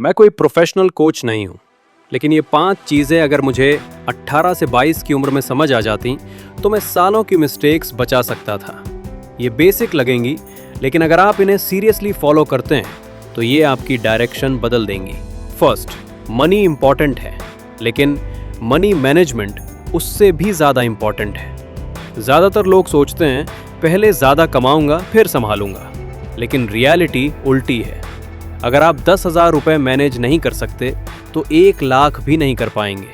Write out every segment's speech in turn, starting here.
मैं कोई professional coach नहीं हूँ, लेकिन ये 5 चीज़ें अगर मुझे 18 से 22 की उम्र में समझ आ जाती तो मैं सालों की मिस्टेक्स बचा सकता था। ये बेसिक लगेंगी, लेकिन अगर आप इन्हें सीरियसली फॉलो करते हैं तो ये आपकी डायरेक्शन बदल देंगी। फर्स्ट, मनी इंपॉर्टेंट है, लेकिन मनी मैनेजमेंट उससे भी ज़्यादा इंपॉर्टेंट है। ज़्यादातर लोग सोचते हैं पहले ज़्यादा कमाऊंगा फिर संभालूंगा, लेकिन रियलिटी उल्टी है। अगर आप 10,000 रुपये मैनेज नहीं कर सकते तो 1 लाख भी नहीं कर पाएंगे,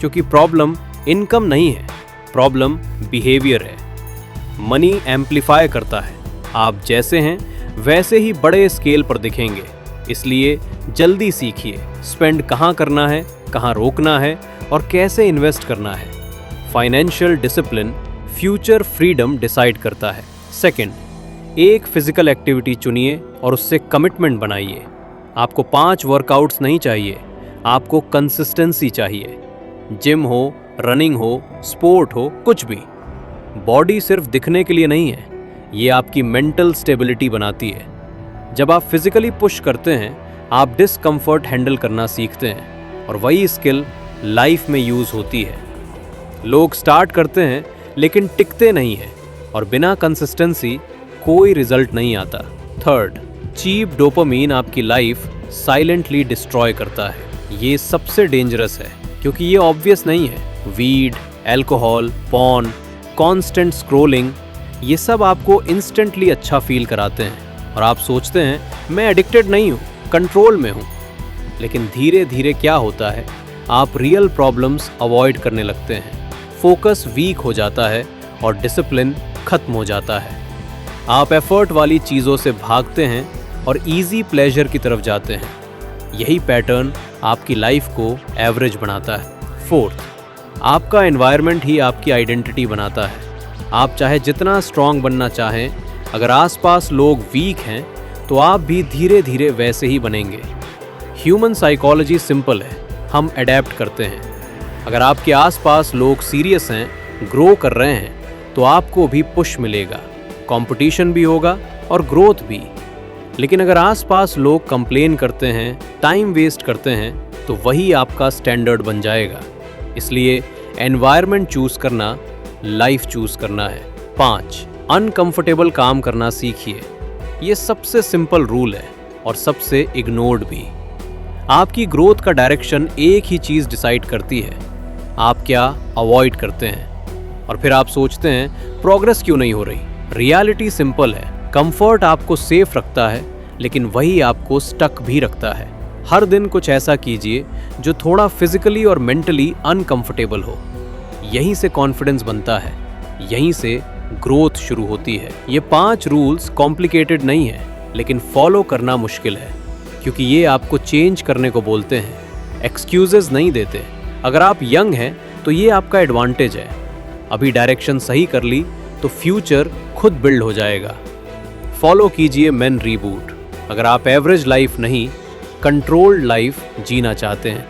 क्योंकि प्रॉब्लम इनकम नहीं है, प्रॉब्लम बिहेवियर है। मनी एम्प्लीफाई करता है, आप जैसे हैं वैसे ही बड़े स्केल पर दिखेंगे। इसलिए जल्दी सीखिए स्पेंड कहाँ करना है, कहाँ रोकना है और कैसे इन्वेस्ट करना है। Financial discipline future freedom decide करता है। सेकंड, एक फिजिकल एक्टिविटी चुनिए और उससे कमिटमेंट बनाइए। आपको 5 वर्कआउट्स नहीं चाहिए, आपको कंसिस्टेंसी चाहिए। जिम हो, रनिंग हो, स्पोर्ट हो, कुछ भी। बॉडी सिर्फ दिखने के लिए नहीं है, ये आपकी मेंटल स्टेबिलिटी बनाती है। जब आप फिजिकली पुश करते हैं, आप डिस्कम्फर्ट हैंडल करना सीखते हैं और वही स्किल लाइफ में यूज़ होती है। लोग स्टार्ट करते हैं लेकिन टिकते नहीं हैं और बिना कंसिस्टेंसी कोई रिजल्ट नहीं आता। थर्ड, चीप डोपामीन आपकी लाइफ साइलेंटली डिस्ट्रॉय करता है। ये सबसे डेंजरस है क्योंकि ये ऑब्वियस नहीं है। Weed, alcohol, porn, constant scrolling, ये सब आपको इंस्टेंटली अच्छा फील कराते हैं और आप सोचते हैं मैं एडिक्टेड नहीं हूँ, कंट्रोल में हूँ। लेकिन धीरे धीरे क्या होता है, आप रियल प्रॉब्लम्स अवॉइड करने लगते हैं, फोकस वीक हो जाता है और डिसिप्लिन खत्म हो जाता है। आप एफर्ट वाली चीज़ों से भागते हैं और इजी प्लेजर की तरफ जाते हैं। यही पैटर्न आपकी लाइफ को एवरेज बनाता है। फोर्थ, आपका एनवायरनमेंट ही आपकी आइडेंटिटी बनाता है। आप चाहे जितना स्ट्रांग बनना चाहें, अगर आसपास लोग वीक हैं तो आप भी धीरे धीरे वैसे ही बनेंगे। ह्यूमन साइकोलॉजी सिंपल है, हम अडेप्ट करते हैं। अगर आपके आसपास लोग सीरियस हैं, ग्रो कर रहे हैं, तो आपको भी पुश मिलेगा, कंपटीशन भी होगा और ग्रोथ भी। लेकिन अगर आसपास लोग कंप्लेन करते हैं, टाइम वेस्ट करते हैं, तो वही आपका स्टैंडर्ड बन जाएगा। इसलिए एनवायरनमेंट चूज़ करना लाइफ चूज़ करना है। 5, अनकंफर्टेबल काम करना सीखिए। ये सबसे सिंपल रूल है और सबसे इग्नोर्ड भी। आपकी ग्रोथ का डायरेक्शन एक ही चीज़ डिसाइड करती है, आप क्या अवॉइड करते हैं। और फिर आप सोचते हैं प्रोग्रेस क्यों नहीं हो रही। रियलिटी सिंपल है, कंफर्ट आपको सेफ रखता है, लेकिन वही आपको स्टक भी रखता है। हर दिन कुछ ऐसा कीजिए जो थोड़ा फिजिकली और मेंटली अनकंफर्टेबल हो। यहीं से कॉन्फिडेंस बनता है, यहीं से ग्रोथ शुरू होती है। ये 5 रूल्स कॉम्प्लिकेटेड नहीं है, लेकिन फॉलो करना मुश्किल है, क्योंकि ये आपको चेंज करने को बोलते हैं, एक्सक्यूजेस नहीं देते। अगर आप यंग हैं तो ये आपका एडवांटेज है। अभी डायरेक्शन सही कर ली तो फ्यूचर खुद बिल्ड हो जाएगा। फॉलो कीजिए मेन रीबूट। अगर आप एवरेज लाइफ नहीं, कंट्रोल्ड लाइफ जीना चाहते हैं